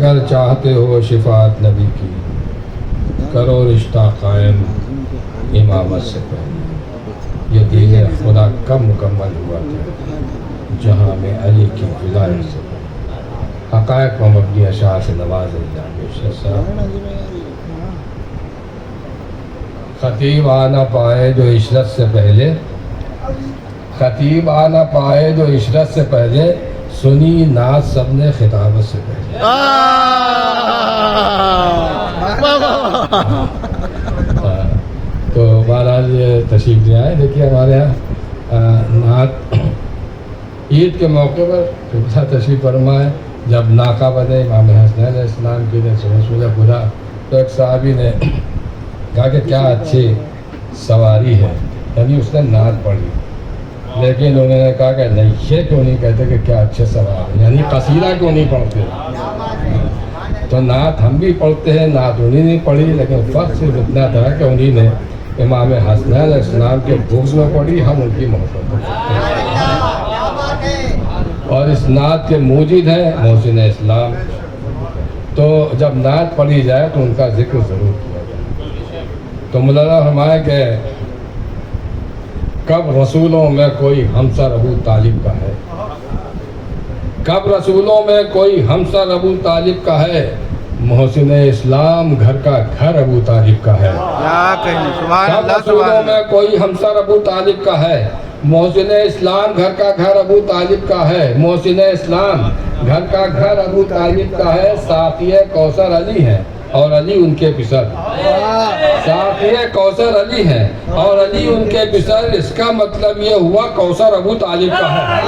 اگر چاہتے ہو شفاعت نبی کی کرو رشتہ قائم امامت سے پہلے۔ یہ دین خدا کب مکمل ہوا تھا؟ جہاں میں علی کی ولایت سے پہلے۔ حقائق و مبنی اشعار سے نواز خطیب آنا پائے جو عشرت سے پہلے، خطیب آنا پائے جو عشرت سے پہلے، سنی نعت سب نے خطابت سے پہلے۔ تو بہرحال یہ تشریف لے آئے۔ دیکھیے ہمارے یہاں نعت عید کے موقع پر تشریف فرمائے، جب ناکہ بنے امام حسنین علیہ السلام کی رسول خدا، تو ایک صحابی نے کہا کہ کیا اچھی سواری ہے، یعنی اس نے نعت پڑھی، لیکن انہوں نے کہا کہ نہیں، یہ کیوں نہیں کہتے کہ کیا اچھے سوار، یعنی قصیدہ کیوں نہیں پڑھتے؟ تو نعت ہم بھی پڑھتے ہیں، نعت انہیں نہیں پڑھی، لیکن فرق صرف اتنا تھا کہ انہیں نے امام حسنین علیہ السلام کے بغض میں پڑھی، ہم ان کی محبت میں پڑھتے ہیں۔ اور اس نعت کے موجد ہیں محسن اسلام، تو جب نعت پڑھی جائے تو ان کا ذکر ضرور کیا جائے۔ تو مولانا فرمائے کہ کب رسولوں میں کوئی ہمسر ابو طالب کا ہے، کب رسولوں میں کوئی ہمسر ابو طالب کا ہے، محسن اسلام گھر کا گھر ابو طالب کا ہے۔ کب رسولوں میں کوئی ہمسر ابو طالب کا ہے، محسن اسلام گھر کا گھر ابو طالب کا ہے، محسن اسلام گھر کا گھر ابو طالب کا ہے۔ ساقی کوثر علی ہے اور علی ان کے پسر، ساقی کوثر علی ہے اور علی ان کے پسر، اس کا مطلب یہ ہوا کوثر ابو طالب کا ہے۔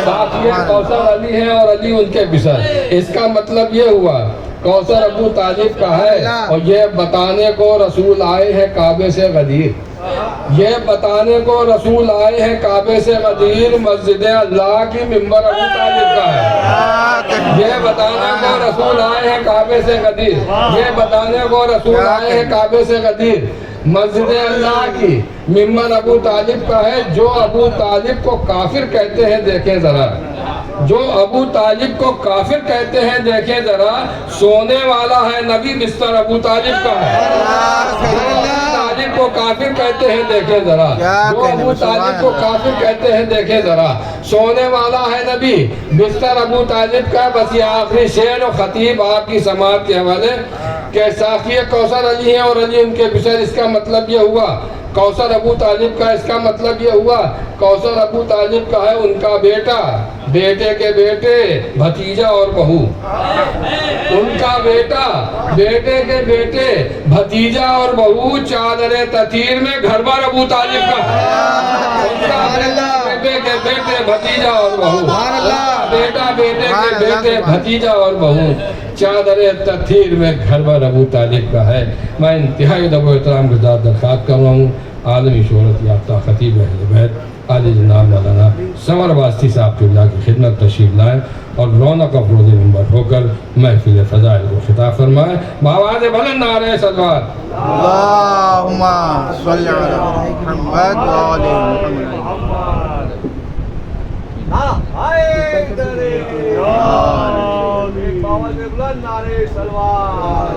ساقی کوثر علی ہے اور علی ان کے پسر، اس کا مطلب یہ ہوا کوثر ابو طالب کا ہے۔ اور یہ بتانے کو رسول آئے ہیں کعبے سے غدیر، یہ بتانے کو رسول آئے ہیں کعبے سے غدیر، مسجد اللہ کی ممبر ابو طالب کا ہے۔ یہ بتانے کو رسول آئے ہیں کعبے سے غدیر، یہ بتانے کو رسول آئے ہیں کعبے سے غدیر، مسجد اللہ کی ممبر ابو طالب کا ہے۔ جو ابو طالب کو کافر کہتے ہیں دیکھیں ذرا، جو ابو طالب کو کافر کہتے ہیں دیکھیں ذرا، سونے والا ہے نبی بستر ابو طالب کا ہے۔ کو کافر کہتے ہیں دیکھیں ذرا، جو ابو طالب کو کافر کہتے ہیں دیکھیں ذرا، سونے والا ہے نبی بستر ابو طالب کا۔ بس یہ آخری شعر و خطیب آپ کی سماعت کے حوالے کہ ساقی کوثر علی ہیں اور علی ان کے پسر، اس کا مطلب یہ ہوا کوثر ابو طالب کا، اس کا مطلب یہ ہوا کوثر ابو طالب کا ہے، ان کا بیٹا، بیٹے کے بیٹے، بھتیجا اور بہو، ان کا بیٹا، بیٹے کے بیٹے، بھتیجا اور بہو، چادر تطہیر میں گھر بار ابو طالب کا ہے۔ ان کا بیٹے کے بیٹے، بھتیجا اور بہو، بیٹا، بیٹے کے بیٹے، بھتیجا اور بہو، چادر تطہیر میں گھر بار ابو طالب کا ہے۔ میں انتہائی ادب و احترام کے ساتھ درخواست کر رہا ہوں عالمی شہرت یافتہ خطیب اہل بیت عالی جناب مولانا سنور واسطی صاحب قبلہ کی خدمت تشریف لائیں اور رونق افروز منبر ہو کر محفل فضائل کو خطاب فرمائیں۔ بآواز بلند نعرہ صلوات، اللہم صلی علی محمد و آل محمد۔ بآواز بلند نعرہ صلوات۔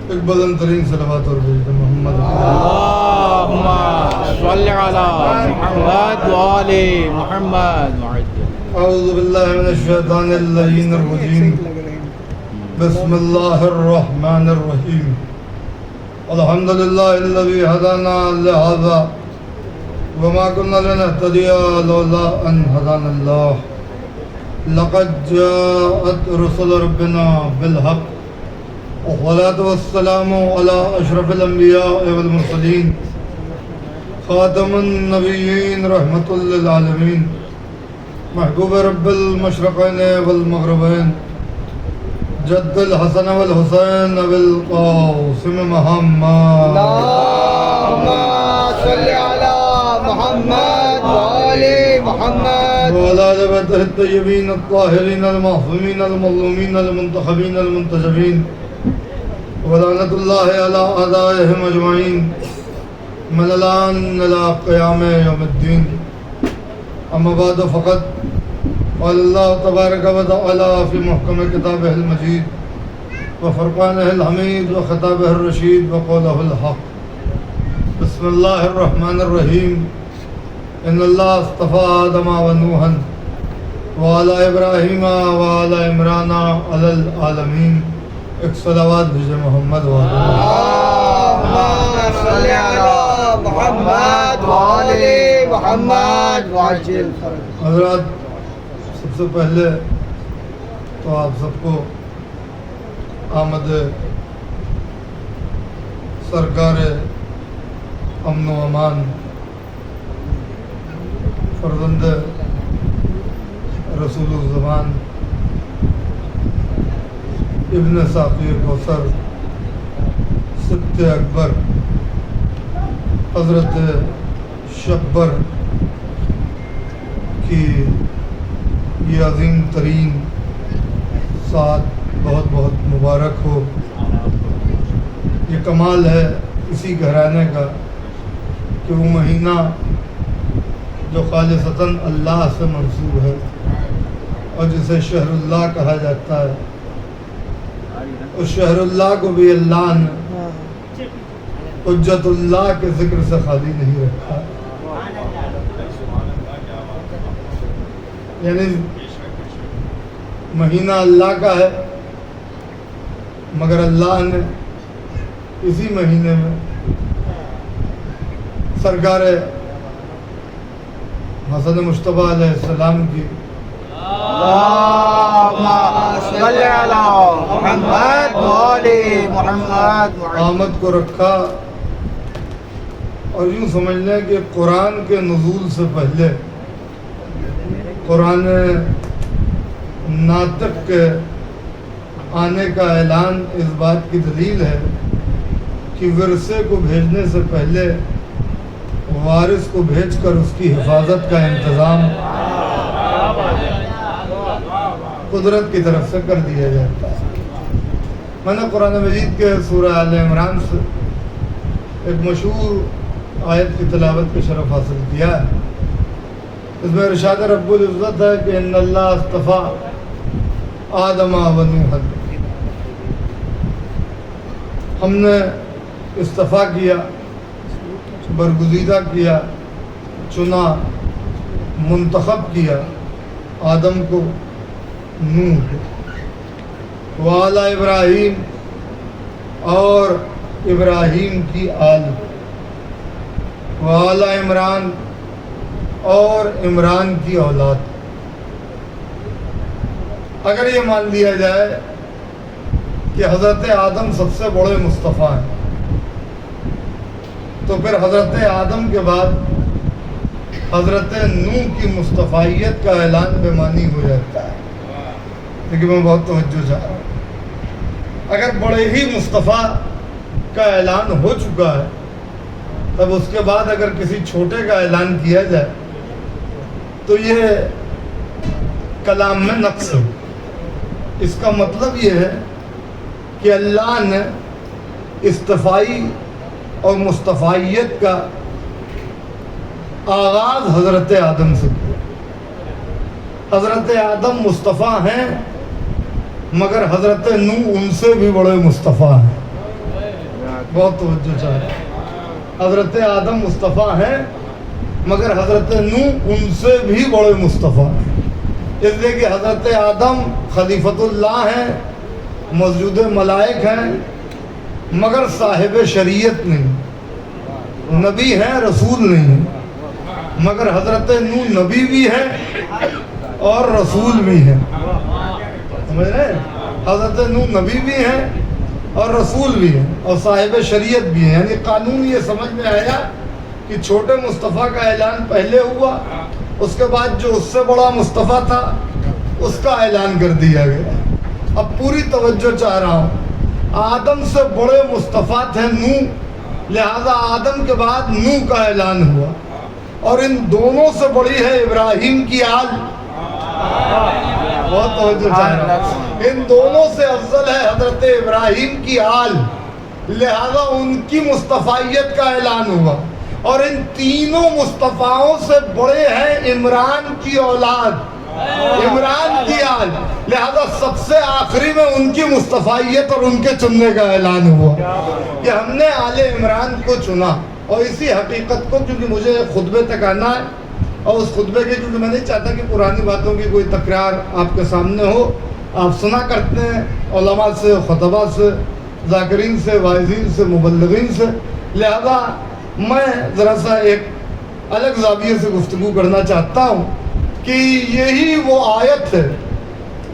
ایک بلند ترین صلوات اور محمد اللہم صلی علی محمد و آل محمد۔ اعوذ باللہ من الشیطان اللعین الرجیم، بسم اللہ الرحمن الرحیم، الحمدللہ الذی ہدانا لہذا وما كنا لنهتدي لولا ان هدانا اللہ، لقد جاءت رسل ربنا بالحق، والصلاة والسلام على اشرف الانبیاء والمرسلین، خاتم النبیین، رحمت للعالمین، محبوب رب المشرقین والمغربین جد الحسن والحسین بالقاسم محمد اللهم صل على محمد وآل محمد وعلى آل بیتہ الطیبین الطاہرین المعصومین المظلومین المنتخبین المنتجبین ولعنۃ اللہ علی اعدائہم اجمعین من الآن إلى قیام یوم الدین. اما بعد فقط قال اللہ تبارک و تعالی فی محکم کتابہ المجید وفرقانہ الحمید وخطابہ الرشید وقولہ الحق. بسم اللہ الرحمن الرحیم. ان اللہ اصطفى آدم ونوحا وعلى ابراہیم وعلى عمران علی العالمین. ایک صلوات بھیجے محمد اللهم صل على محمد وآل محمد وعجل فرج. حضرات، سب سے پہلے تو آپ سب کو آمد سرکار امن و امان فرزند رسول الزمان ابن ساقی کوثر سبط اکبر حضرت شبر کی یہ عظیم ترین ساتھ بہت بہت مبارک ہو. یہ کمال ہے اسی گھرانے کا کہ وہ مہینہ جو خالصتاً اللہ سے منسوب ہے اور جسے شہر اللہ کہا جاتا ہے، اس شہر اللہ کو بھی اللہ نے حجت اللہ کے ذکر سے خالی نہیں رکھا. یعنی مہینہ اللہ کا ہے، مگر اللہ نے اسی مہینے میں سرکار حسن مجتبیٰ علیہ السلام کی اللهم صل على محمد وآل محمد وعجل. آمد کو رکھا. اور یوں سمجھ لیں کہ قرآن کے نزول سے پہلے قرآن ناطق کے آنے کا اعلان اس بات کی دلیل ہے کہ ورثے کو بھیجنے سے پہلے وارث کو بھیج کر اس کی حفاظت کا انتظام قدرت کی طرف سے کر دیا جاتا ہے. میں نے قرآن مجید کے سورہ آل عمران سے ایک مشہور آیت کی تلاوت کا شرف حاصل کیا ہے. اس میں ارشاد رب العزت ہے کہ ان اللہ اصطفیٰ آدم و نوحا. ہم نے اصطفیٰ کیا، برگزیدہ کیا، چنا، منتخب کیا آدم کو، نوح کو، وعلی ابراہیم اور ابراہیم کی آل، وعلی عمران اور عمران کی اولاد. اگر یہ مان لیا جائے کہ حضرت آدم سب سے بڑے مصطفیٰ ہیں، تو پھر حضرت آدم کے بعد حضرت نوح کی مصطفیت کا اعلان بے معنی ہو جاتا ہے. لیکن میں بہت توجہ چاہ رہا ہوں، اگر بڑے ہی مصطفیٰ کا اعلان ہو چکا ہے، تب اس کے بعد اگر کسی چھوٹے کا اعلان کیا جائے تو یہ کلام میں نقص ہے. اس کا مطلب یہ ہے کہ اللہ نے اصطفائی اور مصطفیت کا آغاز حضرت آدم سے کیا. حضرت آدم مصطفیٰ ہیں، مگر حضرت نوح ان سے بھی بڑے مصطفیٰ ہیں. بہت توجہ چاہیے. حضرت آدم مصطفیٰ ہیں، مگر حضرت نوح ان سے بھی بڑے مصطفیٰ ہیں. اس لیے کہ حضرت آدم خلیفۃ اللہ ہیں، مسجود ملائک ہیں، مگر صاحب شریعت نہیں، نبی ہیں، رسول نہیں ہیں. مگر حضرت نوح نبی بھی ہیں اور رسول بھی ہیں. سمجھ رہے ہیں؟ حضرت نوح نبی بھی ہیں اور رسول بھی ہیں اور صاحب شریعت بھی ہیں. یعنی قانون یہ سمجھ میں آیا کہ چھوٹے مصطفیٰ کا اعلان پہلے ہوا اس کے بعد جو اس سے بڑا مصطفیٰ تھا اس کا اعلان کر دیا گیا. اب پوری توجہ چاہ رہا ہوں. آدم سے بڑے مصطفیٰ تھے نوح, لہذا آدم کے بعد نوح کا اعلان ہوا, اور ان دونوں سے بڑی ہے ابراہیم کی آل. بہت توجہ چاہ رہا ہوں. ان دونوں سے افضل ہے حضرت ابراہیم کی آل, لہذا ان کی مصطفیت کا اعلان ہوا. اور ان تینوں مصطفیوں سے بڑے ہیں عمران کی اولاد, عمران کی آل, لہذا سب سے آخری میں ان کی مصطفیت اور ان کے چننے کا اعلان ہوا کہ ہم نے آل عمران کو چنا. اور اسی حقیقت کو, کیونکہ مجھے خطبے تک آنا ہے, اور اس خطبے کے کیونکہ میں نہیں چاہتا کہ پرانی باتوں کی کوئی تکرار آپ کے سامنے ہو. آپ سنا کرتے ہیں علماء سے, خطبہ سے, ذاکرین سے, واعظین سے, مبلغین سے, لہذا میں ذرا سا ایک الگ زاویے سے گفتگو کرنا چاہتا ہوں کہ یہی وہ آیت ہے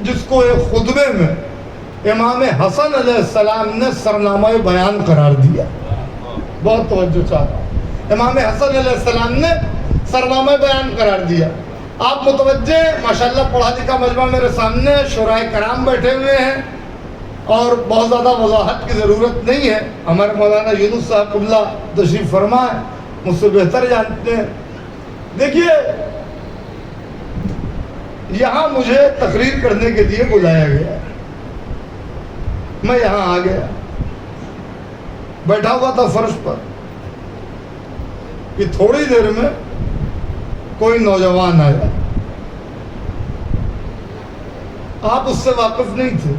جس کو ایک خطبے میں امام حسن علیہ السلام نے سرنامہ بیان قرار دیا. بہت توجہ چاہتا ہوں. امام حسن علیہ السلام نے سرنامہ بیان قرار دیا. آپ متوجہ, ماشاءاللہ پڑھا لکھا مجمع میرے سامنے, شورائے کرام بیٹھے ہوئے ہیں, اور بہت زیادہ وضاحت کی ضرورت نہیں ہے. ہمارے مولانا یونس صاحب قبلہ تشریف فرما ہے, مجھ سے بہتر جانتے ہیں. دیکھیے, یہاں مجھے تقریر کرنے کے لیے بلایا گیا, میں یہاں آ گیا, بیٹھا ہوا تھا فرش پر کہ تھوڑی دیر میں کوئی نوجوان آیا. آپ اس سے واقف نہیں تھے,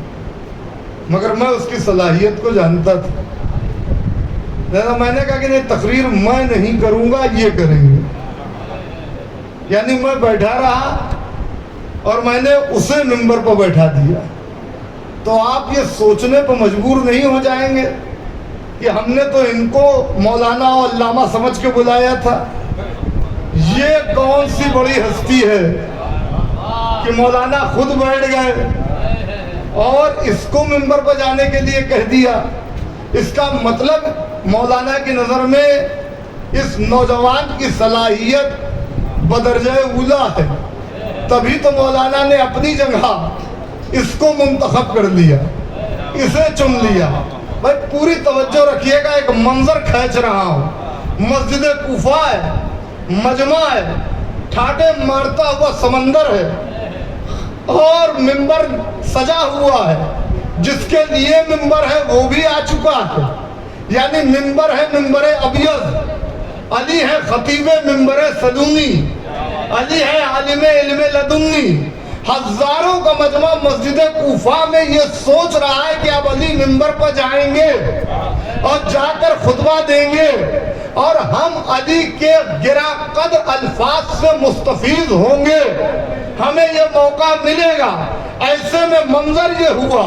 مگر میں اس کی صلاحیت کو جانتا تھا. لہذا میں نے کہا کہ نہیں, تقریر میں نہیں کروں گا, یہ کریں گے. یعنی میں بیٹھا رہا اور میں نے اسے منبر پر بیٹھا دیا. تو آپ یہ سوچنے پر مجبور نہیں ہو جائیں گے کہ ہم نے تو ان کو مولانا اور علامہ سمجھ کے بلایا تھا, یہ کون سی بڑی ہستی ہے کہ مولانا خود بیٹھ گئے اور اس کو منبر پر جانے کے لیے کہہ دیا. اس کا مطلب مولانا کی نظر میں اس نوجوان کی صلاحیت بدرجہ اولا ہے, تبھی تو مولانا نے اپنی جگہ اس کو منتخب کر لیا, اسے چن لیا. بھائی پوری توجہ رکھیے گا, ایک منظر کھینچ رہا ہوں. مسجد کوفہ ہے, مجمع ہے, ٹھاٹے مارتا ہوا سمندر ہے, اور منبر سجا ہوا ہے. جس کے لیے منبر ہے وہ بھی آ چکا ہے. یعنی منبر ہے منبر ابیض, علی ہے خطیب منبر صدونی, علی ہے عالم علم لدنی. ہزاروں کا مجمع مسجد کوفہ میں یہ سوچ رہا ہے کہ اب علی منبر پر جائیں گے اور جا کر خطبہ دیں گے, اور ہم علی کے گرا قدر الفاظ سے مستفید ہوں گے, ہمیں یہ موقع ملے گا. ایسے میں منظر یہ ہوا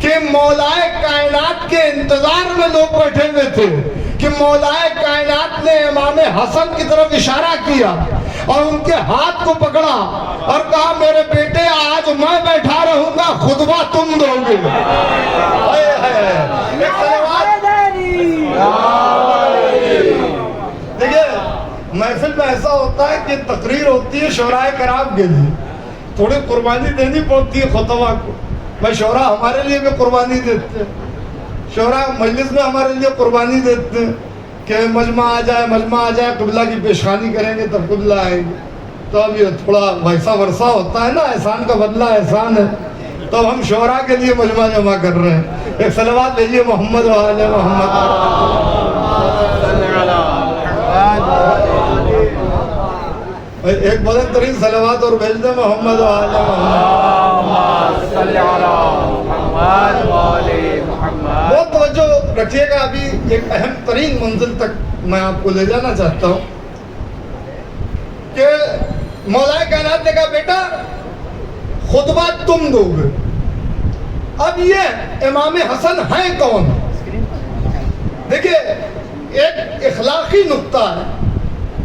کہ مولائے کائنات کے انتظار میں لوگ بیٹھے ہوئے تھے کہ مولائے کائنات نے امام حسن کی طرف اشارہ کیا اور ان کے ہاتھ کو پکڑا اور کہا, میرے بیٹے آج میں بیٹھا رہوں گا, خطبہ تم دو گے. دیکھیے, محفل میں ایسا ہوتا ہے کہ تقریر ہوتی ہے شورائے کرام کے لیے, تھوڑی قربانی دینی پڑتی ہے خطبہ کو. میں شورا ہمارے لیے بھی قربانی دیتے ہیں, شورا مجلس میں ہمارے لیے قربانی دیتے ہیں کہ مجمع آ جائے, مجمع آ جائے, قبلہ کی پیشخانی کریں گے تب قبلہ آئیں گے. تو اب یہ تھوڑا ویسا ورثہ ہوتا ہے نا, احسان کا بدلہ احسان ہے. تو اب ہم شورا کے لیے مجمع جمع کر رہے ہیں. ایک صلوات بھیجیے محمد و آل محمد. ایک بلند ترین صلوات اور بھیج دیں محمد و آل محمد. بہت توجہ رکھیے گا, ابھی ایک اہم ترین منزل تک میں آپ کو لے جانا چاہتا ہوں کہ مولا کائنات نے کہا, بیٹا خطبہ تم دو گے. اب یہ امام حسن ہیں کون؟ دیکھیے, ایک اخلاقی نقطہ ہے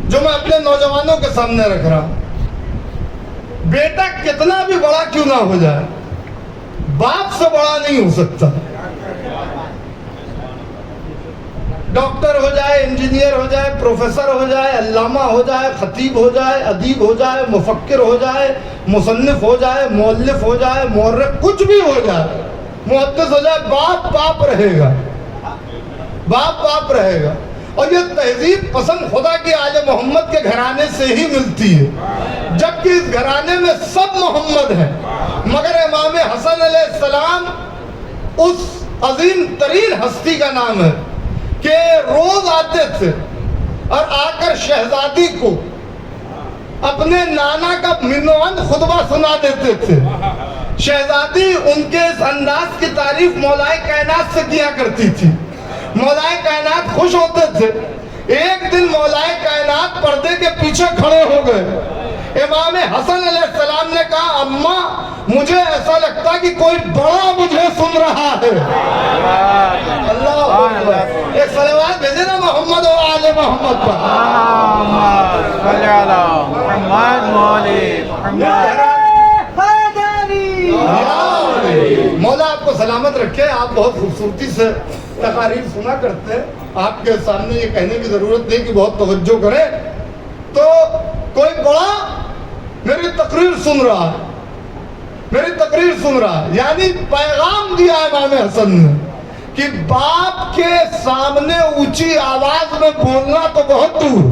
جو میں اپنے نوجوانوں کے سامنے رکھ رہا ہوں. بیٹا کتنا بھی بڑا کیوں نہ ہو جائے, باپ سے بڑا نہیں ہو سکتا. ڈاکٹر ہو جائے، انجینئر ہو جائے، پروفیسر ہو جائے، علامہ ہو جائے، خطیب ہو جائے، ادیب ہو جائے، مفکر ہو جائے، مصنف ہو جائے، مؤلف ہو جائے، مورخ، کچھ بھی ہو جائے، محدث ہو جائے، باپ باپ رہے گا، باپ باپ رہے گا. اور یہ تہذیب پسند خدا کے آل محمد کے گھرانے سے ہی ملتی ہے، جبکہ اس گھرانے میں سب محمد ہیں، مگر امام حسن علیہ السلام اس عظیم ترین ہستی کا نام ہے کہ روز آتے تھے اور آ کر شہزادی کو اپنے نانا کا منوان خطبہ سنا دیتے تھے. شہزادی ان کے اس انداز کی تعریف مولا کائنات سے کیا کرتی تھی. مولا کائنات خوش ہوتے تھے. ایک دن مولا کائنات پردے کے پیچھے کھڑے ہو گئے. امام حسن علیہ السلام نے کہا اماں مجھے ایسا لگتا کہ کوئی بڑا مجھے سن رہا ہے. اللہ اکبر. ایک صلوات بھیجے نا محمد و آل محمد پر. صلی اللہ محمد مولی محمد. مولا آپ کو سلامت رکھے. آپ بہت خوبصورتی سے تقاریر سنا کرتے ہیں. آپ کے سامنے یہ کہنے کی ضرورت نہیں کہ بہت توجہ کریں. تو کوئی بڑا میری تقریر سن رہا ہے، میری تقریر سن رہا ہے، یعنی پیغام دیا امام حسن نے کہ باپ کے سامنے اونچی آواز میں بولنا تو بہت دور،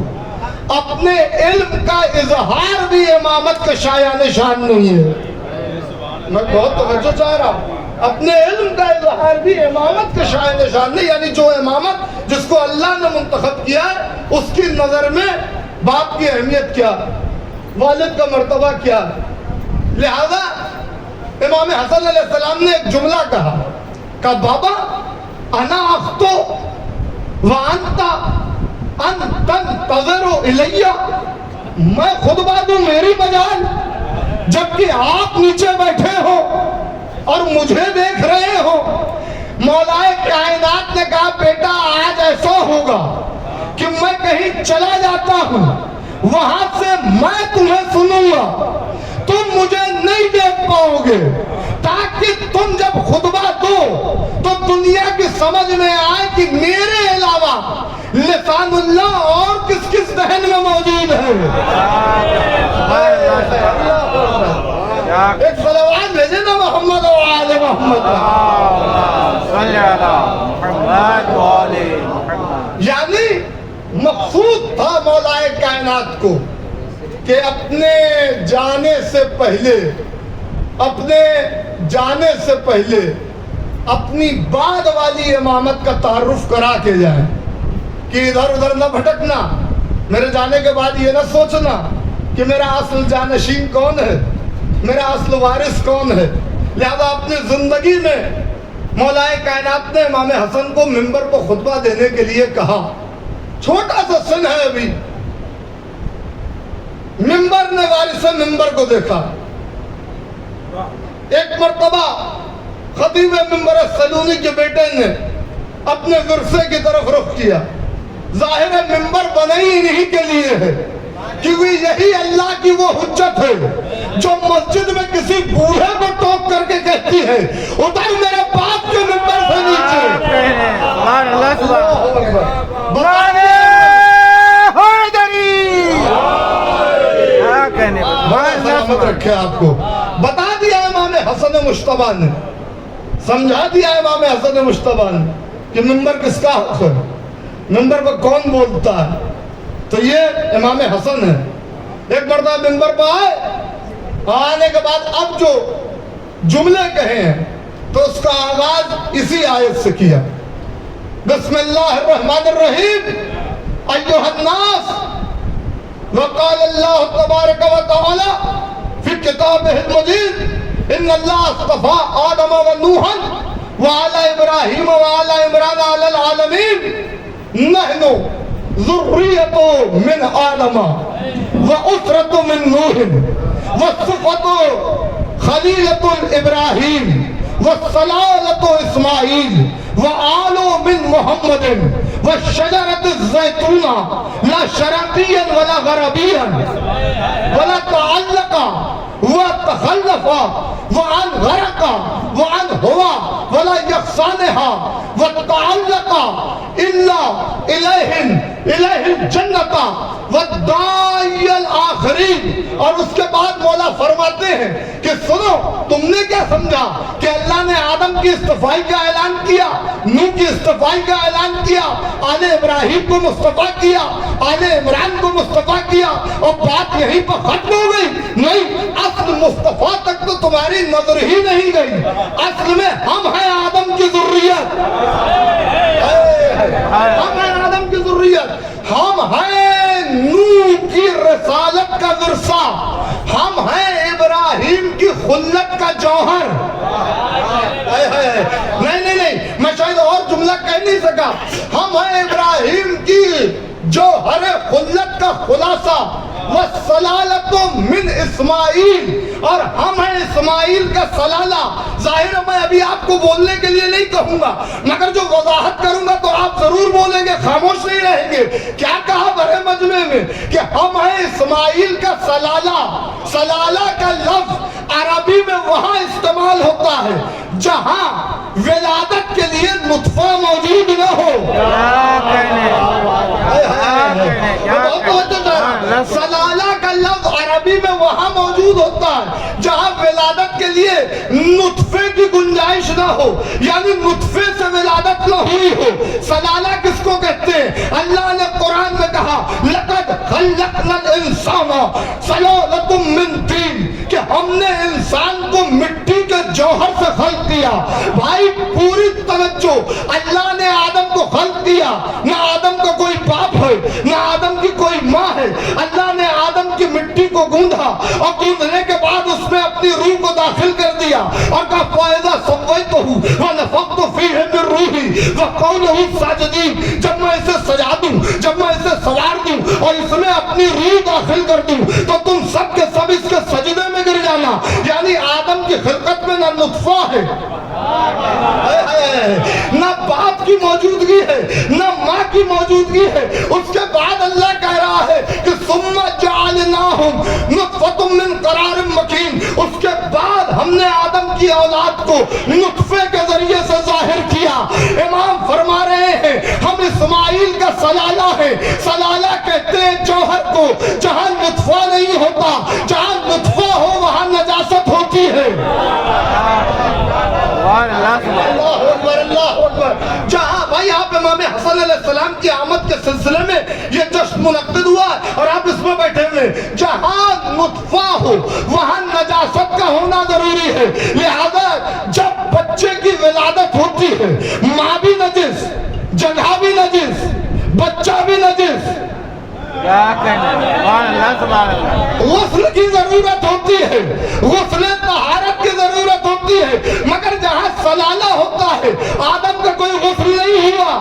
اپنے علم کا اظہار بھی امامت کا شایان شان نہیں ہے. میں بہت توجہ چاہ رہا ہوں. اپنے علم کا اظہار بھی امامت کا شایان شان نہیں، یعنی جو امامت جس کو اللہ نے منتخب کیا ہے اس کی نظر میں باپ کی اہمیت کیا، والد کا مرتبہ کیا. لہذا امام حسن علیہ السلام نے ایک جملہ کہا بابا انا اختو وانت ان تنتظر الیہ، میں خطبہ دوں میری مجال جبکہ آپ نیچے بیٹھے ہو اور مجھے دیکھ رہے ہو. مولا کائنات نے کہا بیٹا آج ایسا ہوگا کہ میں کہیں چلا جاتا ہوں، وہاں سے میں تمہیں سنوں گا، تم مجھے نہیں دیکھ پاؤ گے، تاکہ تم جب خطبہ دو تو دنیا کی سمجھ میں آئے کہ میرے علاوہ لسان اللہ اور کس کس ذہن میں موجود ہے. ایک صلوات بھیجے نا محمد و آل محمد. صلی اللہ محمد مولی محمد. یعنی مقصود تھا مولا کائنات کو کہ اپنے جانے سے پہلے، اپنے جانے سے پہلے اپنی بعد والی امامت کا تعارف کرا کے جائیں کہ ادھر ادھر نہ بھٹکنا. میرے جانے کے بعد یہ نہ سوچنا کہ میرا اصل جانشین کون ہے، میرا اصل وارث کون ہے. لہذا اپنی زندگی میں مولا کائنات نے امام حسن کو منبر پر خطبہ دینے کے لیے کہا. چھوٹا سا سن ہے ابھی. منبر نے وارث منبر کو دیکھا. ایک مرتبہ خطیب منبر سلونی کے بیٹے نے اپنے ورثے کی طرف رخ کیا. ظاہر ہے منبر بنے ہی نہیں کے لیے ہے، کیونکہ یہی اللہ کی وہ حجت ہے جو مسجد میں کسی بوڑھے کو ٹوک کر کے کہتی ہے ادھر میرے باپ کے منبر سے نیچے. سلامت رکھے آپ کو. بتا دیا امام حسن مشتبہ نے، سمجھا دیا امام حسن مشتبہ نے کہ منبر کس کا حق ہے، منبر پر کون بولتا ہے. تو یہ امام حسن ہے. ایک مرتبہ منبر پر آنے کے بعد اب جو جملے کہے ہیں تو اس کا آغاز اسی آیت سے کیا. بسم اللہ الرحمن الرحیم ایھا الناس وقال اللہ تبارک و تعالی فی کتابہ المجید ان اللہ اصطفى آدم و نوحا وآل ابراہیم وآل عمران علی العالمین نحن ذریۃ من آدم واسرۃ من نوح والصفۃ خلیلۃ ابراہیم والصلالۃ اسماعیل وآل من محمد والشجرۃ الزیتونہ لا شرقیا ولا غربیا ولا تعلق وتخلف وعن غرق وعن هوى ولا یغصانہا وتعلق الا الیہ الجنت والداعی الآخرین. اور اس کے بعد مولا فرماتے ہیں کہ سنو تم نے کیا سمجھا کہ اللہ نے آدم کی استفائی کا اعلان کیا, نوح کی استفائی کا اعلان کیا, آل ابراہیم کو مصطفیٰ کیا, آل عمران کو مصطفیٰ کیا اور بات یہیں پر ختم ہو گئی؟ نہیں, اصل مصطفیٰ تک تو تمہاری نظر ہی نہیں گئی. اصل میں ہم ہیں آدم کی ذریت, ہم ہیں آدم کی ذریت, ہم ہیں نوح کی رسالت کا ورثہ, ہم ہیں ابراہیم کی خلت کا جوہر. نہیں, میں شاید اور جملہ کہہ نہیں سکا. ہم ہیں ابراہیم کی جوہر خلت کا خلاصہ, وَالسَّلَالَةُ مِنْ اسماعیل, اور ہم ہیں اسماعیل کا سلالہ. ظاہر ہے میں ابھی آپ کو بولنے کے لیے نہیں کہوں گا, مگر جو وضاحت کروں گا تو آپ ضرور بولیں گے, خاموش نہیں رہیں گے. کیا کہا برے مجمع میں کہ ہم ہیں اسماعیل کا سلالہ. سلالہ کا لفظ عربی میں وہاں استعمال ہوتا ہے جہاں ولادت کے لیے نطفہ موجود نہ ہو. سلالہ کا لفظ عربی میں وہاں موجود ہوتا ہے جہاں ولادت کے لیے نطفے کی گنجائش نہ ہو, یعنی نطفے سے ولادت نہ ہوئی ہو. سلالہ کس کو کہتے ہیں؟ اللہ نے قرآن میں کہا لَقَدْ خَلَّقْنَا الْإِنسَانَ سَلَالَةٌ مِّن طِينٍ, کہ ہم نے انسان کو مٹی کے جوہر سے خلق کیا. بھائی پوری توجہ, اللہ نے آدم کو خلق کیا, نہ آدم کا کوئی باپ ہے نہ آدم کی کوئی ماں ہے. اللہ نے آدم کی مٹی کو گوندھا اور گوندھنے کے بعد اس میں اپنی روح کو داخل کر دیا اور کہا فَإِذَا سَوَّيْتُهُ وَنَفَخْتُ فِيهِ مِن رُوحِي وَقَوْلُ لَهُ سَاجِدِينَ, جب میں اسے سجا دوں, جب میں اسے سوار دوں اور اس میں اپنی روح داخل کر دوں تو تم سب کے سب اس کے سجدے میں گر جانا. یعنی آدم کی خلقت میں نہ نطفہ ہے, نہ باپ کی موجودگی ہے, نہ ماں کی موجودگی ہے. اس کے بعد اللہ کہہ رہا ہے کہ ثُمَّ جَعَلْنَاهُمْ نُطْفَةً مِّن قَرَارٍ مَّكِينٍ, اس کے بعد ہم نے آدم کی اولاد کو نطفے کے ذریعے سے ظاہر کیا. امام فرما رہے ہیں ہم اسماعیل کا سلالہ ہے. سلالہ کہتے ہیں جوہر کو جہاں نطفہ نہیں ہوتا, جہاں نطفہ ہو وہاں نجاست ہوتی ہے. اللہ اکبر, اللہ اکبر. جہاں بھائی آپ امام حسن علیہ السلام کی آمد کے سلسلے میں یہ جشن منعقد ہوا اور آپ اس میں بیٹھے ہوئے, جہاں نطفہ ہو وہاں نجاست کا ہونا ضروری ہے. لہذا جب بچے کی ولادت ہوتی ہے, ماں بھی نجس, جگہ بھی نجس, بچہ بھی نجس, غسل کی ضرورت ہوتی ہے, غسل طہارت کی ضرورت ہوتی ہے. مگر جہاں سلالہ ہوتا ہے, آدم کا کوئی غسل نہیں ہوا,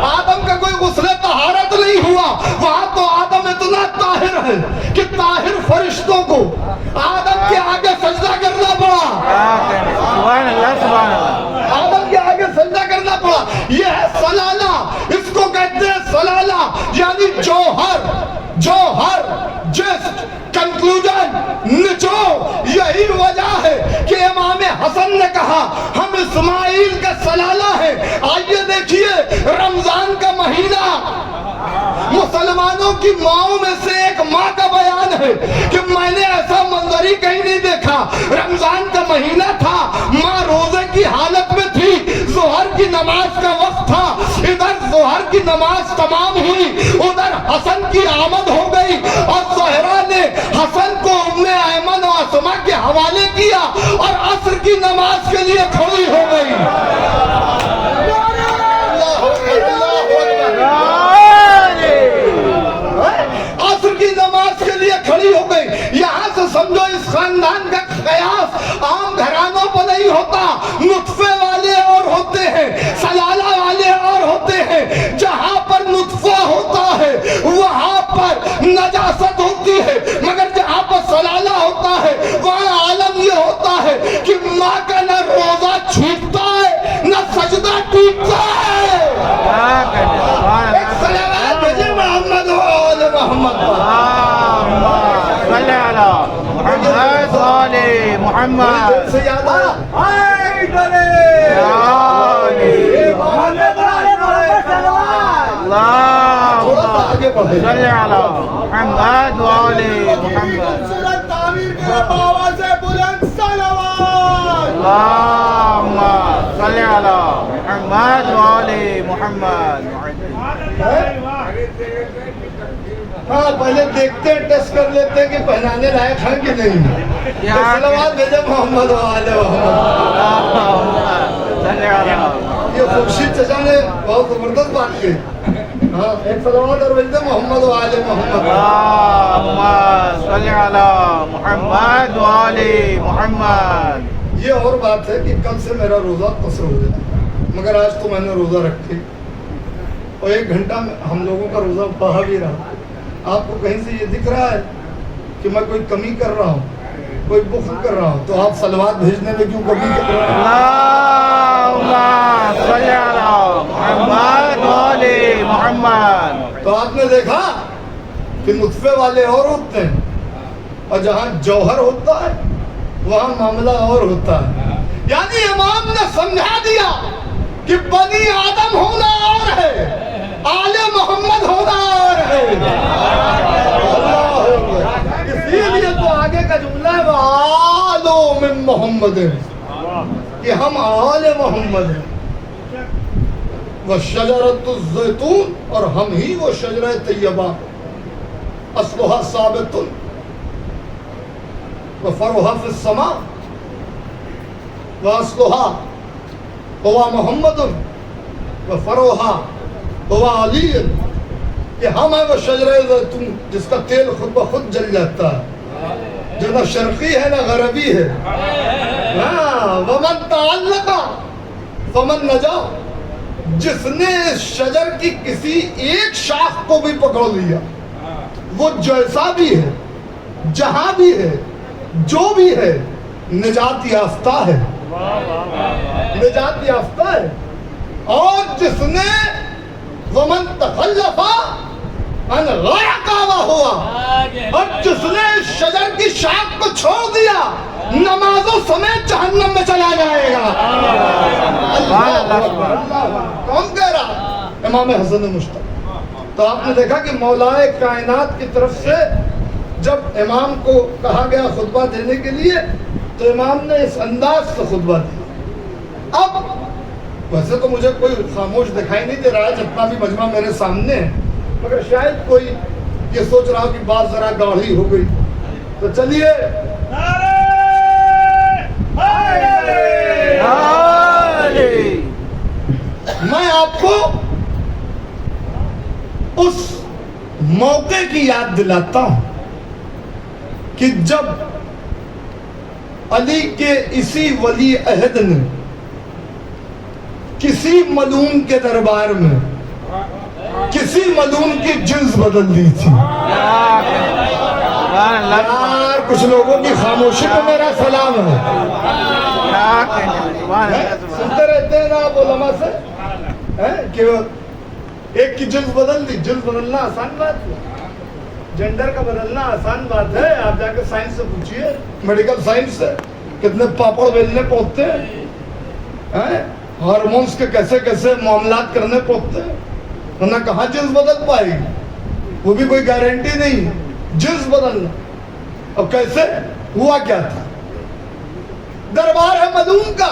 آدم کا کوئی غسل طہارت نہیں ہوا, وہاں تو آدم اتنا طاہر ہے کہ طاہر فرشتوں کو آدم کے آگے سجدہ کرنا پڑا, آدم کے آگے سجدہ کرنا پڑا. یہ ہے سلالہ, اس کو کہتے ہیں سلالہ, یعنی جوہر, جوہر, جسٹ, کنکلوژن, نچوڑ. یہی وجہ ہے کہ امام حسن نے کہا ہم اسماعیل کا سلالہ ہے. آئیے دیکھیے رمضان کا مہینہ, مسلمانوں کی ماؤں میں سے ایک ماں کا بیان ہے کہ میں نے ایسا منظر ہی کہیں نہیں دیکھا. رمضان کا مہینہ تھا, ماں روزے کی حالت میں تھی, ظہر کی نماز کا وقت تھا, ادھر ظہر کی نماز تمام ہوئی, ادھر حسن کی آمد ہو گئی اور زہرا نے حسن کو ام ایمن و اسما کے حوالے کیا اور عصر کی نماز کے لیے کھڑی ہو گئی. عصر کی نماز کے لیے کھڑی ہو گئی. یہاں سے سمجھو اس خاندان کا قیاس عام گھرانوں پر نہیں ہوتا. نطفے والے اور ہوتے ہیں, سلالہ والے اور ہوتے ہیں. جہاں پر نطفہ ہوتا ہے وہاں پر نجاست ہوتی ہے, مگر جہاں پر سلالہ ہوتا ہے وہاں عالم یہ ہوتا ہے کہ ماں کا نہ روزہ چھوٹتا ہے نہ سجدہ ٹوٹتا ہے. ایک صلوات بھیجے محمد و آل محمد. محمد محمد دل سے یاد آیا یا علی تھوڑا سا آگے بڑھے صلی علی محمد وعلی محمد اللهم صل على محمد وعلى محمد. ہاں پہلے دیکھتے ہیں ٹیسٹ کر لیتے ہیں کہ پہنانے لائق ہیں کہ نہیں. صلوات بھیجے محمد وعلى محمد. یہ خورشید چچا نے بہت زبردست بات کی. ہاں ایک صلوات اور بھیجتے محمد وعلى محمد. اللهم صل على محمد وعلى محمد. یہ اور بات ہے کہ کل سے میرا روزہ قصر ہو جائے مگر آج تو میں نے روزہ رکھے اور 1 گھنٹہ ہم لوگوں کا روزہ بہا بھی رہا. آپ کو کہیں سے یہ دکھ رہا ہے کہ میں کوئی کمی کر رہا ہوں, کوئی بخل کر رہا ہوں, تو آپ صلوات بھیجنے میں کیوں کمی کر رہے ہیں؟ اللهم صل على محمد وعلى محمد. تو آپ نے دیکھا کہ نطفے والے اور ہوتے ہیں اور جہاں جوہر ہوتا ہے وہاں معاملہ اور ہوتا ہے. یعنی امام نے سمجھا دیا کہ بنی آدم ہونا اور ہے, آل محمد ہونا اور ہے. اسی لیے تو آگے کا جملہ ہے وآلو من محمد, کہ ہم آل محمد ہیں. وشجرۃ الزیتون, اور ہم ہی وہ شجرہ طیبہ, اصلها ثابت وفرعها في السماء واصلها هو محمد وفرعها هو علی. کہ ہم ہیں وہ شجرہ زیتون جس کا تیل خود بخود جل جاتا ہے, جو نہ شرقی ہے نہ غربی ہے. ومن تعلق فمن نجا, جس نے اس شجر کی کسی ایک شاخ کو بھی پکڑ لیا وہ جیسا بھی ہے, جہاں بھی ہے, جو بھی ہے, نجات یافتہ ہے, نجات یافتہ ہے. اور جس نے ومن تخلف عن غرقا ہوا, اور جس نے شجر کی شاخ کو چھوڑ دیا نمازوں سمیت جہنم میں چلا جائے گا. کون کہہ رہا؟ امام حسن مشتاق. تو آپ نے دیکھا کہ مولا کائنات کی طرف سے جب امام کو کہا گیا خطبہ دینے کے لیے تو امام نے اس انداز سے خطبہ دیا. اب ویسے تو مجھے کوئی خاموش دکھائی نہیں دے رہا ہے جتنا بھی مجمع میرے سامنے ہے, مگر شاید کوئی یہ سوچ رہا کہ بات ذرا گاڑھی ہو گئی. تو چلیے میں آپ کو اس موقع کی یاد دلاتا ہوں کہ جب علی کے اسی ولی عہد نے کسی ملعون کے دربار میں کسی ملعون کی جنس بدل دی تھی. یار کچھ لوگوں کی خاموشی کو میرا سلام ہے. سنتے رہتے ہیں نا آپ علماء سے کہ ایک کی جنس بدل دی. جنس بدلنا آسان بات ہے, جنڈر کا بدلنا آسان بات ہے. آپ جا کے سائنس سے پوچھئے, میڈیکل سائنس سے, کتنے پاپڑ بیلنے پہنچتے ہیں, ہارمونز کے کیسے کیسے معاملات کرنے پہنچتے ہیں, ورنہ کہاں جنس بدل پائے گی, وہ بھی کوئی گارنٹی نہیں. جنس بدلنا اور کیسے ہوا کیا تھا؟ دربار ہے ملعون کا,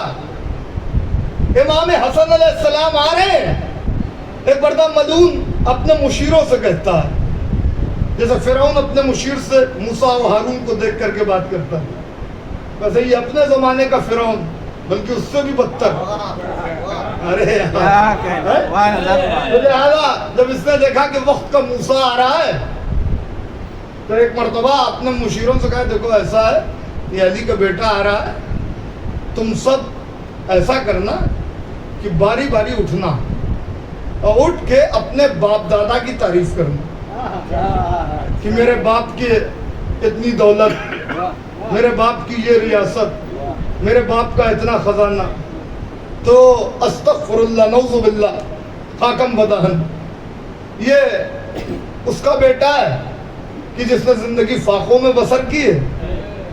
امام حسن علیہ السلام آ رہے ہیں. ایک بڑا ملعون اپنے مشیروں سے کہتا ہے جیسے فرعون اپنے مشیر سے موسیٰ و ہارون کو دیکھ کر کے بات کرتا ہے, ویسے یہ اپنے زمانے کا فرعون بلکہ اس سے بھی بدتر. ارے جب اس نے دیکھا کہ وقت کا موسیٰ آ رہا ہے تو ایک مرتبہ اپنے مشیروں سے کہا دیکھو ایسا ہے یہ علی کا بیٹا آ رہا ہے, تم سب ایسا کرنا کہ باری باری اٹھنا اور اٹھ کے اپنے باپ دادا کی تعریف کرنا کہ میرے باپ کی اتنی دولت, میرے باپ کی یہ ریاست, میرے باپ کا اتنا خزانہ. تو استغفر اللہ نعوذ باللہ خاکم بدہن, یہ اس کا بیٹا ہے کہ جس نے زندگی فاقوں میں بسر کی ہے,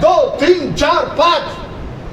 2 3 4 5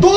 2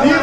30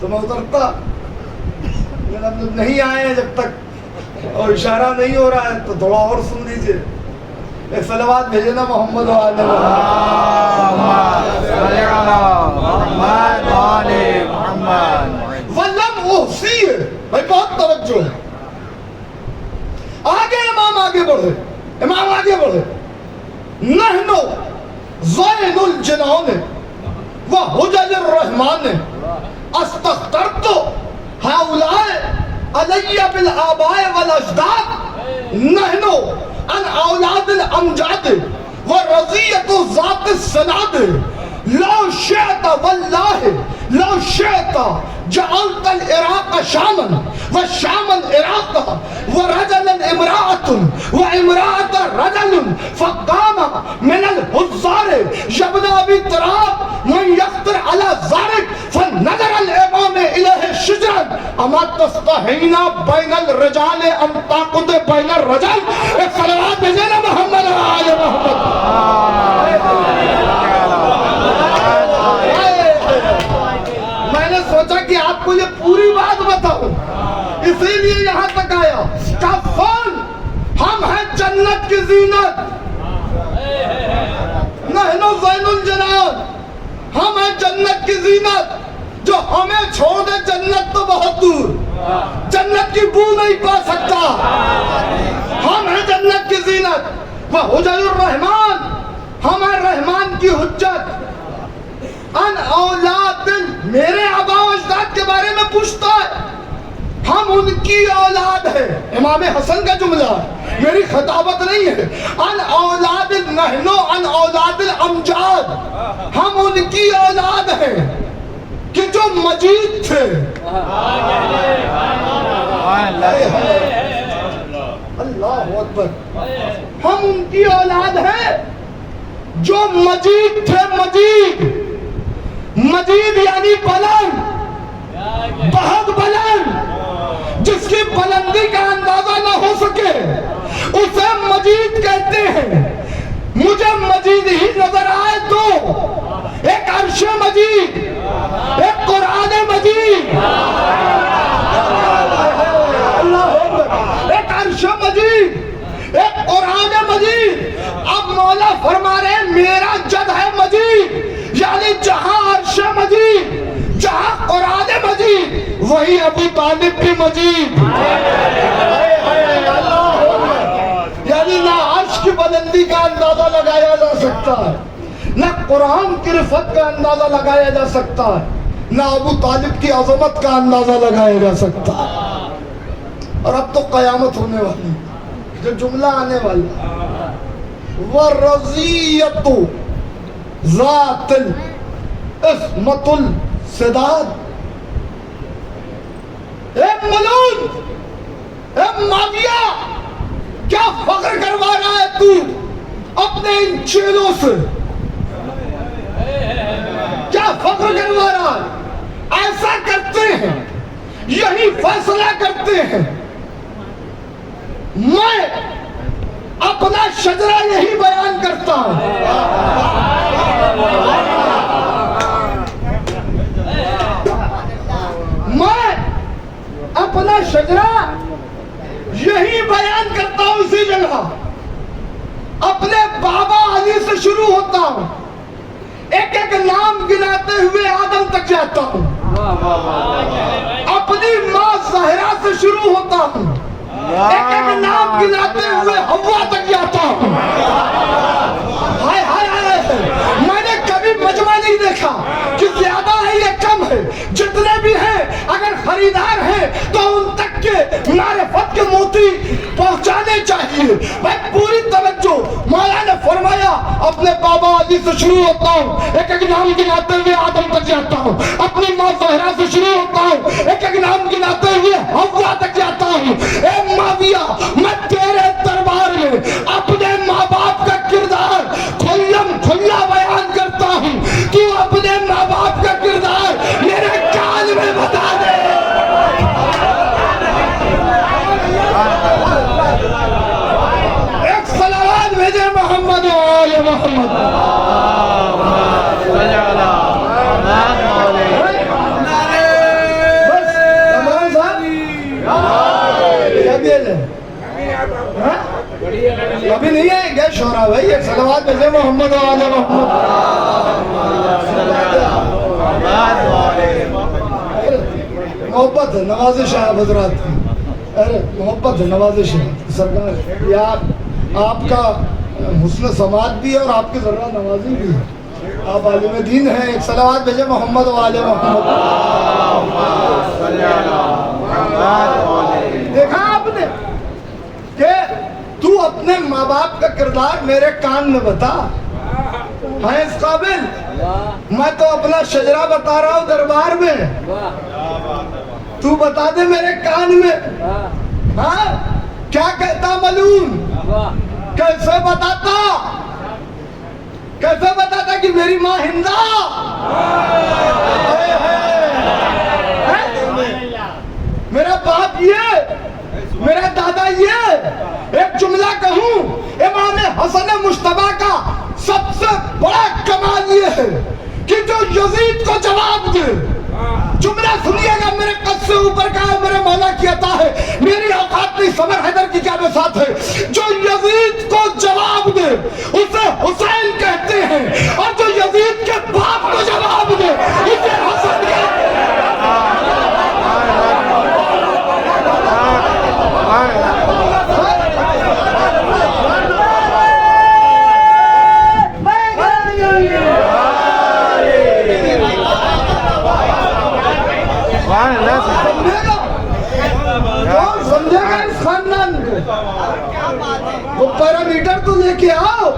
تو میں اترتا، لیکن اب نہیں آئے ہیں جب تک اور اشارہ نہیں ہو رہا ہے تو تھوڑا اور سن لیجئے. ایک صلوات بھیجے نا محمد وآل محمد. ولم احصی ہے بھائی، بہت توجہ ہے. آگے امام آگے بڑھے، امام آگے بڑھے. نحنو زین الجنان و حجج الرحمن استخترت هؤلاء علی بالآباء والاجداد نحنو ان اولاد الامجاد ورضیت ذات السناد لو شئت واللہ لو شئت جعلت العراق شاما والشام العراق ورجلا امرأة وامرأة رجل فقام من الحزار ابن ابی تراب من يقدر على ذلك فنظر الامام الیہ شجرا اما تستحینا بین الرجال ام تاقد بین الرجل. ایک صلوات بھیجنا محمد آل محمد. میں نے سوچا کہ آپ کو یہ پوری بات بتاؤں، اسی لیے یہاں تک آیا. کفن ہم ہیں جنت کی زینت، نحن زین الجنان، ہم ہیں جنت کی زینت. جو ہمیں چھوڑ دے جنت تو بہت دور، جنت کی بو نہیں پا سکتا. ہم ہیں جنت کی زینت. وہ حجج الرحمان، ہم ہیں رحمان کی حجت. ان اولاد، میرے آبا و اجداد کے بارے میں پوچھتا ہے، ہم ان کی اولاد ہیں. امام حسن کا جملہ ہے، میری خطابت نہیں ہے. ان اولاد نحنو ان اولاد الامجاد، ہم ان کی اولاد ہیں کہ جو مجید تھے. اللہ اکبر. ہم ان کی اولاد ہیں جو مجید تھے. مجید، مجید یعنی بلند، بہت بلند، جس کی بلندی کا اندازہ نہ ہو سکے اسے مجید کہتے ہیں. مجھے مجید ہی نظر آئے تو ایک عرش مجید، ایک قرآن مجید، ایک عرش مجید، ایک قرآن مجید. اب مولا فرما رہے ہیں میرا جد ہے مجید، یعنی جہاں عرش مجید، جہاں قرآن مجید، وہی ابو طالب بھی مجید. یعنی نہ عرش کی بلندی کا اندازہ لگایا جا سکتا ہے، نہ قرآن کی رفعت کا اندازہ لگایا جا سکتا ہے، نہ ابو طالب کی عظمت کا اندازہ لگایا جا سکتا ہے. اور اب تو قیامت ہونے والی، جو جملہ آنے والا وَرَضِيَّتُ ذات العصمت السداد. اے ملون، اے معاویہ، کیا فخر کروا رہا ہے تو اپنے ان چیلوں سے؟ کیا فخر کروا رہا ہے؟ ایسا کرتے ہیں، یہی فیصلہ کرتے ہیں. میں اپنا شجرہ یہی بیان کرتا ہوں. میں اپنا شجرہ یہی بیان کرتا ہوں اسی جگہ. اپنے بابا علی سے شروع ہوتا ہوں، ایک ایک نام گناتے ہوئے آدم تک جاتا ہوں. اپنی ماں زہرا سے شروع ہوتا ہوں، ایک ایک نام گناتے ہوئے حوا تک جاتا ہوں. ہائے ہائے ہائے، میں نے کبھی مجمع نہیں دیکھا کہ زیادہ ہے یا کم ہے. جتنے بھی ہیں اگر خریدار ہیں تو ان تک کے معرفت کے موتی پہنچانے چاہیے. میں پوری توجہ، مولا نے فرمایا اپنے بابا علی سے شروع ہوتا ہوں، ایک ایک نام گناتے ہوئے آدم تک جاتا ہوں. اپنی ماں زہرا سے شروع ہوتا ہوں، ایک ایک نام گناتے ہوئے حوا تک جاتا ہوں. اے معاویہ، میں تیرے دربار میں اپنے ماں باپ کا کردار کھلم کھلا بیان کرتا ہوں. تو اپنے ماں باپ کا کردار میرے کان میں بتا دے. ایک صلوات بھیجے محمد و آل محمد. ہاں بھائی ایک صلوات بھیجے محمد و آل محمد. محبت ہے نوازش ہے آپ حضرات کی. ارے محبت ہے نوازش ہے سرکار. یہ آپ کا حسن سماعت بھی ہے اور آپ کی ذرا نوازی بھی ہے. آپ عالم دین ہیں. ایک صلوات بھیجے محمد و آل محمد. دیکھا آپ نے کہ تو اپنے ماں باپ کا کردار میرے کان میں بتا. ہے اس قابل؟ میں تو اپنا شجرہ بتا رہا ہوں دربار میں, تو بتا دے میرے کان میں. ہاں کیا کہتا ملون, کیسے بتاتا, کیسے بتاتا کہ میری ماں ہندا, میرا باپ یہ, میرا دادا یہ. ایک جملہ کہوں, امام حسن مجتبیٰ کا سب سے بڑا کمال یہ ہے کہ جو یزید کو جواب دے. جملہ سنیے گا, میرے قد سے اوپر کا ہے, میرے مولا کی عطا ہے, میری اوقات نہیں, سمر حیدر کی کیا بساط ہے. جو یزید کو جواب دے اسے حسین کہتے ہیں, اور جو یزید کے باپ کو جواب دے اسے حسن کہتے ہیں. کون سمجھے گا اس خاندان کو؟ وہ پیرامیٹر تو لے کے آؤ.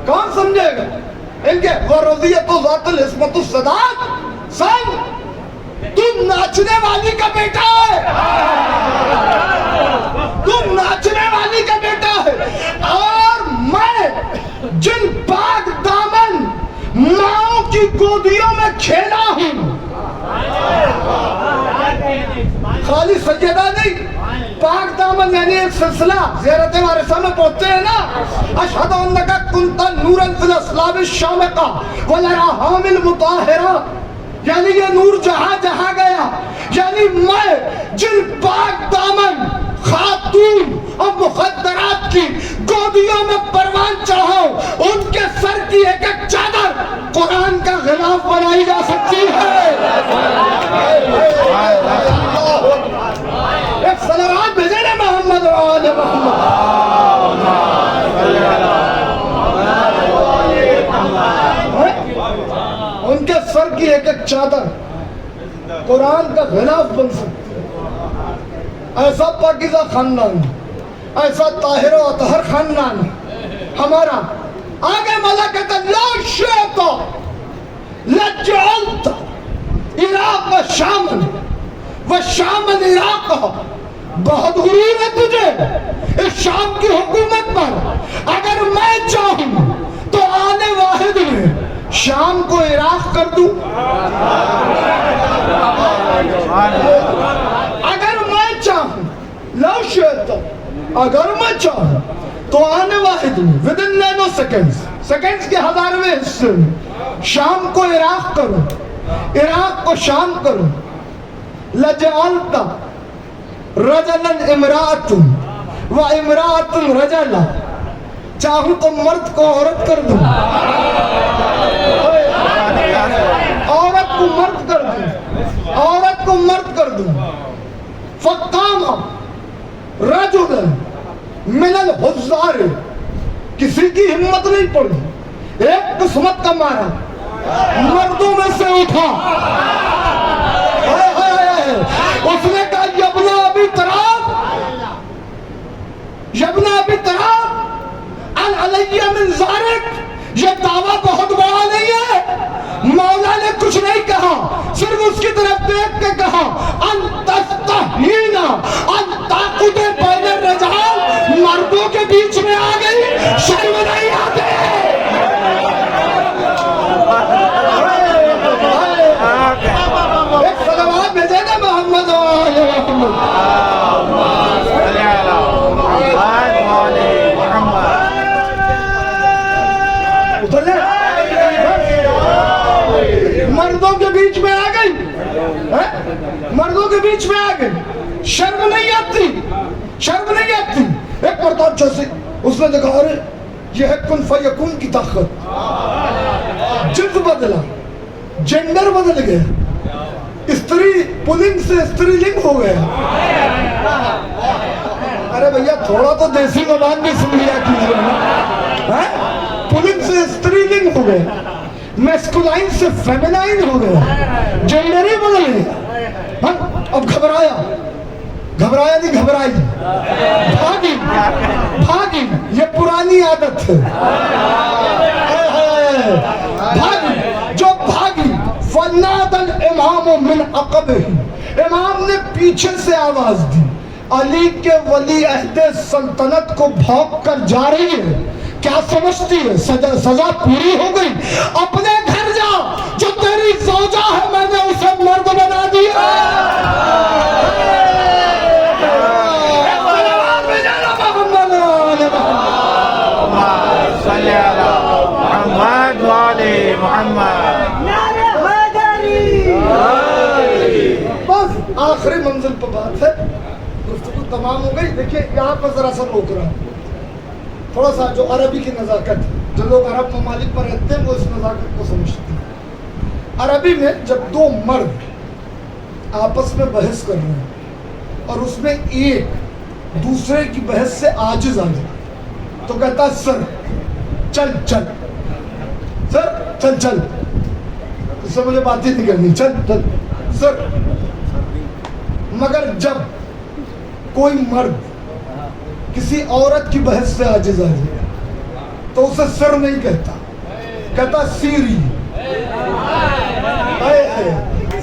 کون سمجھے گا ان کے ورضیت و ذات العصمت الصداق؟ سن تم ناچنے والی کا بیٹا ہے, تم ناچنے والی کا بیٹا ہے, اور میں جن پاک دامن ماؤں کی گودیوں میں کھیلا ہوں, خالی سجدہ نہیں, پاک دامن یعنی ایک سلسلہ زیارت وارثہ میں پہنچتے ہیں نا, اشہد انکا کنتا نورا فی الاسلام الشامقہ ولرحام المطاہرہ, یعنی یہ نور جہاں جہاں گیا. یعنی میں جن پاک دامن خاتون اور مخدرات کی گودیوں میں پروان چڑھاؤں, ان کے سر کی ایک ایک چادر قرآن کا غلاف بنائی جا سکتی ہے. ایک صلوات بھیجے نا محمد و آل محمد. ان کے سر کی ایک ایک چادر قرآن کا غلاف بن سکتی ہے. ایسا پاکیزہ خاندان, ایسا طاہر و اطہر خاندان ہمارا. آگے مولا کہتا لا شئت لجعلت عراق شامن و شامن عراق. بہت غرور ہے تجھے اس شام کی حکومت پر. اگر میں چاہوں تو آنے واحد میں شام کو عراق کر دوں. اگر میں چاہوں, لو شئت, اگر میں چاہوں تو آنے واحد میں within nano seconds, سیکنڈز کے 1000ویں حصے میں شام کو عراق کروں, عراق کو شام کروں. لجعلت رجلا امرأة و امرأة رجلا, چاہوں تو مرد کو عورت کر دوں, عورت کو مرد کر دوں, عورت کو مرد کر دوں. فقام رجلا من الحزار, کسی کی ہمت نہیں پڑی, ایک قسمت کا مارا مردوں میں سے اٹھا. اس نے کہا یبنا ابی تراب, یبنا ابی تراب ان علی من ذارک. یہ دعویٰ بہت بڑا نہیں ہے. مولا نے کچھ نہیں کہا, صرف اس کی طرف دیکھ کے کہا ان تستحینا ان تاقد بین الرجال, مردوں کے بیچ میں آ گئی, شرم نہیں آتے. ایک صلوات بھیجے نا محمد و آل محمد. مردوں کے بیچ میں آ گئی, مردوں کے بیچ میں آ گئی, شرم نہیں آتی, شرم نہیں آتی. ایک مرتبہ جیسے اس نے دیکھا ارے یہ ہے کن فیکون کی طاقت. جنس بدلا, جینڈر بدل گیا, استری پلنگ سے استری لنگ ہو گیا. ارے بھیا تھوڑا تو دیسی زبان بھی سن لیا کیجیے نا. پلنگ سے استری لنگ ہو گیا, میسکولائن سے فیمینائن ہو گیا, جینڈر ہی بدل گیا. اب گھبرایا نہیں, گھبرائی, بھاگی. یہ پرانی عادت ہے. بھاگی, جو بھاگی فنادى الامام من عقبه, امام نے پیچھے سے آواز دی, علی کے ولی عہد سلطنت کو بھونک کر جا رہی ہے, کیا سمجھتی ہے سزا پوری ہو گئی؟ اپنے گھر جا, جو تیری زوجہ ہے میں نے اسے مرد بنا دیا. صلی اللہ محمد والے محمد. بس آخری منزل پہ بات ہے, گفتگو تمام ہو گئی. دیکھیے یہاں پر ذرا سا روک رہا ہوں, تھوڑا سا جو عربی کی نزاکت ہے, جو لوگ عرب ممالک پر رہتے ہیں وہ اس نزاکت کو سمجھتے ہیں. عربی میں جب دو مرد آپس میں بحث کر رہے ہیں اور اس میں ایک دوسرے کی بحث سے عاجز آ جائے تو کہتا سر چل چل, سر چل چل, اس سے مجھے بات ہی نہیں کرنی, چل چل سر. مگر جب کوئی مرد کسی عورت کی بحث سے عاجز آ جائے تو اسے سر نہیں کہتا, کہتا سیری.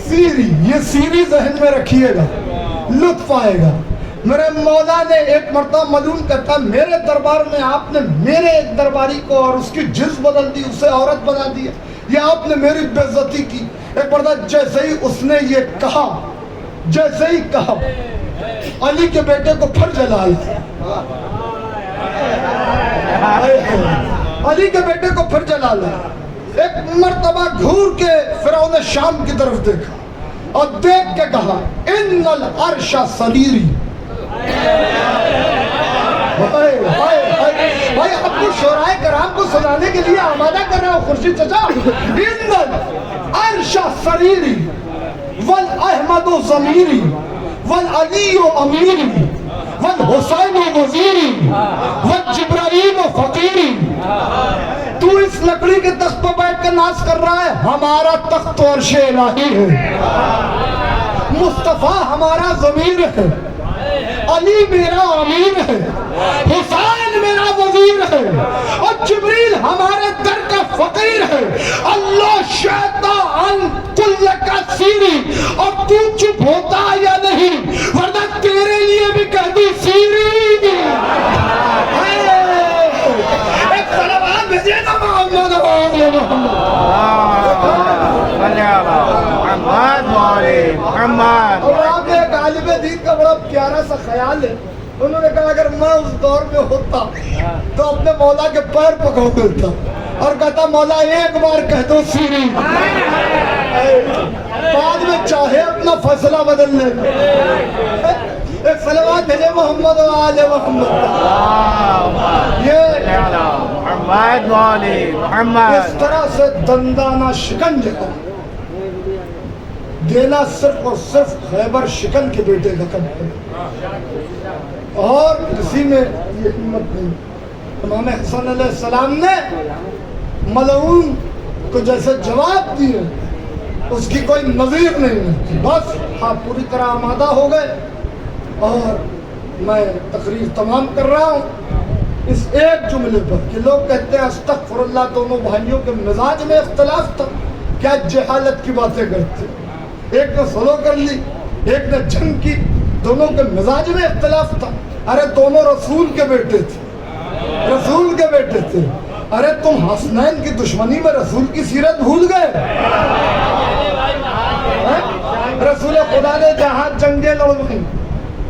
سیری, یہ سیری ذہن میں رکھیے گا, لطف آئے گا. میرے مولا نے ایک مرتبہ ملعون کہتا میرے دربار میں آپ نے میرے ایک درباری کو اور اس کی جنس بدل دی, اسے عورت بنا دیا, یا آپ نے میری بے عزتی کی. ایک مرتبہ جیسے ہی اس نے یہ کہا, جیسے ہی کہا, علی کے بیٹے کو پھر جلا لایا. علی کے بیٹے کو پھر جلا لایا. ایک مرتبہ گھور کے فرعون شام کی طرف دیکھا اور دیکھ کے کہا ان العرش سریری. بھائی آپ کو شورائے کرام کو سنانے کے لیے آمادہ کر رہا ہوں خورشید چچا. ان العرش سریری والاحمد ضمیری والعلی امیری والحسین وزیری والجبرائیل فقیری. تو اس لکڑی کے تخت پر بیٹھ کر ناز کر رہا ہے, ہمارا تخت تو عرش الہی ہے, مصطفیٰ ہمارا ضمیر ہے, علی میرا امیر ہے, حسین میرا وزیر ہے, اور جبریل ہمارے در کا فقیر ہے. اللہ شیطان کل کا سیری. اور تو چپ ہوتا یا نہیں, ورنہ تیرے لیے بھی کہہ دی سیری. ایک سلام بھیجیے نا محمد والے محمد. صلی اللہ محمد والے محمد. اور آپ ایک عالم دین کا بڑا پیارا سا خیال ہے, انہوں نے کہا اگر میں اس دور میں ہوتا تو اپنے مولا کے پیر پکڑ دیتا اور کہتا مولا ایک بار کہہ دو سیری, بعد میں چاہے اپنا فیصلہ بدل لے. ایک صلوات بھیجے محمد و آل محمد. یہ محمد والے محمد. اس طرح سے دندانہ شکنجہ دینا صرف اور صرف خیبر شکن کے بیٹے کا کم ہے, اور کسی میں یہ ہمت نہیں. امام حسن علیہ السلام نے ملعون کو جیسے جواب دیے اس کی کوئی نظیر نہیں ملتی. بس آپ پوری طرح آمادہ ہو گئے اور میں تقریر تمام کر رہا ہوں اس ایک جملے پر کہ لوگ کہتے ہیں استغفر اللہ, دونوں بھائیوں کے مزاج میں اختلاف تھا, کیا جہالت کی باتیں کرتے. ایک نے سلو کر لی, ایک نے جنگ کی, دونوں کے مزاج میں اختلاف تھا. ارے دونوں رسول کے بیٹے تھے, رسول کے بیٹے تھے. ارے تم حسنین کی دشمنی میں رسول کی سیرت بھول گئے. رسول خدا نے جہاں جنگیں لڑوائی,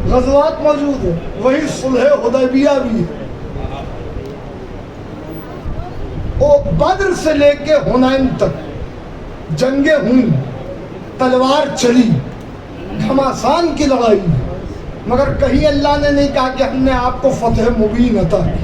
غزوات موجود ہیں, وہی صلح حدیبیہ بھی ہے. وہ بدر سے لے کے حنین تک جنگیں ہوئی, تلوار چلی, گھماسان کی لڑائی, مگر کہیں اللہ نے نہیں کہا کہ ہم نے آپ کو فتح مبین عطا کی.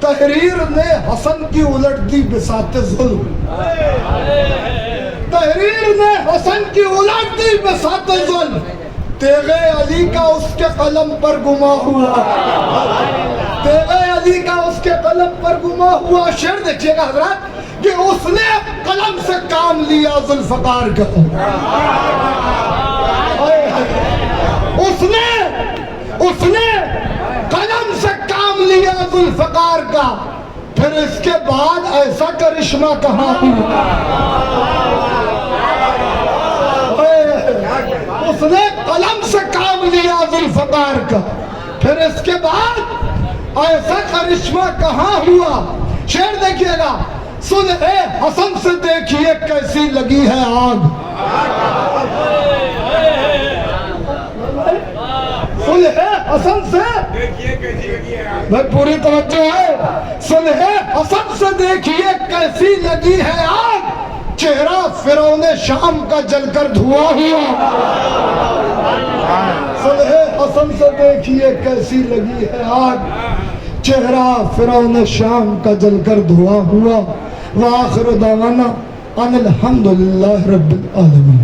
تحریر نے حسن کی الٹ دی بساط ظلم، تحریر نے حسن کی الٹ دی بساط ظلم، تیغ علی کا اس کے قلم پر گما ہوا، تیغ علی کا اس کے قلم پر گما ہوا۔ شعر دیکھیے گا حضرات کہ اس نے قلم سے کام لیا ذوالفقار کا، اس نے قلم سے کام لیا ذوالفقار کا، پھر اس کے بعد ایسا کرشمہ کہاں ہوا؟ اس نے قلم سے کام لیا ذوالفقار کا، پھر اس کے بعد ایسا کرشمہ کہاں ہوا؟ شعر دیکھیے گا، صلح حسن سے دیکھیے کیسی لگی ہے آگ، صلح حسن سے میں پوری توجہ ہے، صلح حسن سے دیکھیے کیسی لگی ہے آگ، چہرہ فرعون شام کا جل کر دھواں ہوا، صلح حسن سے دیکھیے کیسی لگی ہے آگ، چہرہ فرعون شام کا جل کر دھواں ہوا۔ وآخر دعوانا ان الحمدللہ رب العالمین۔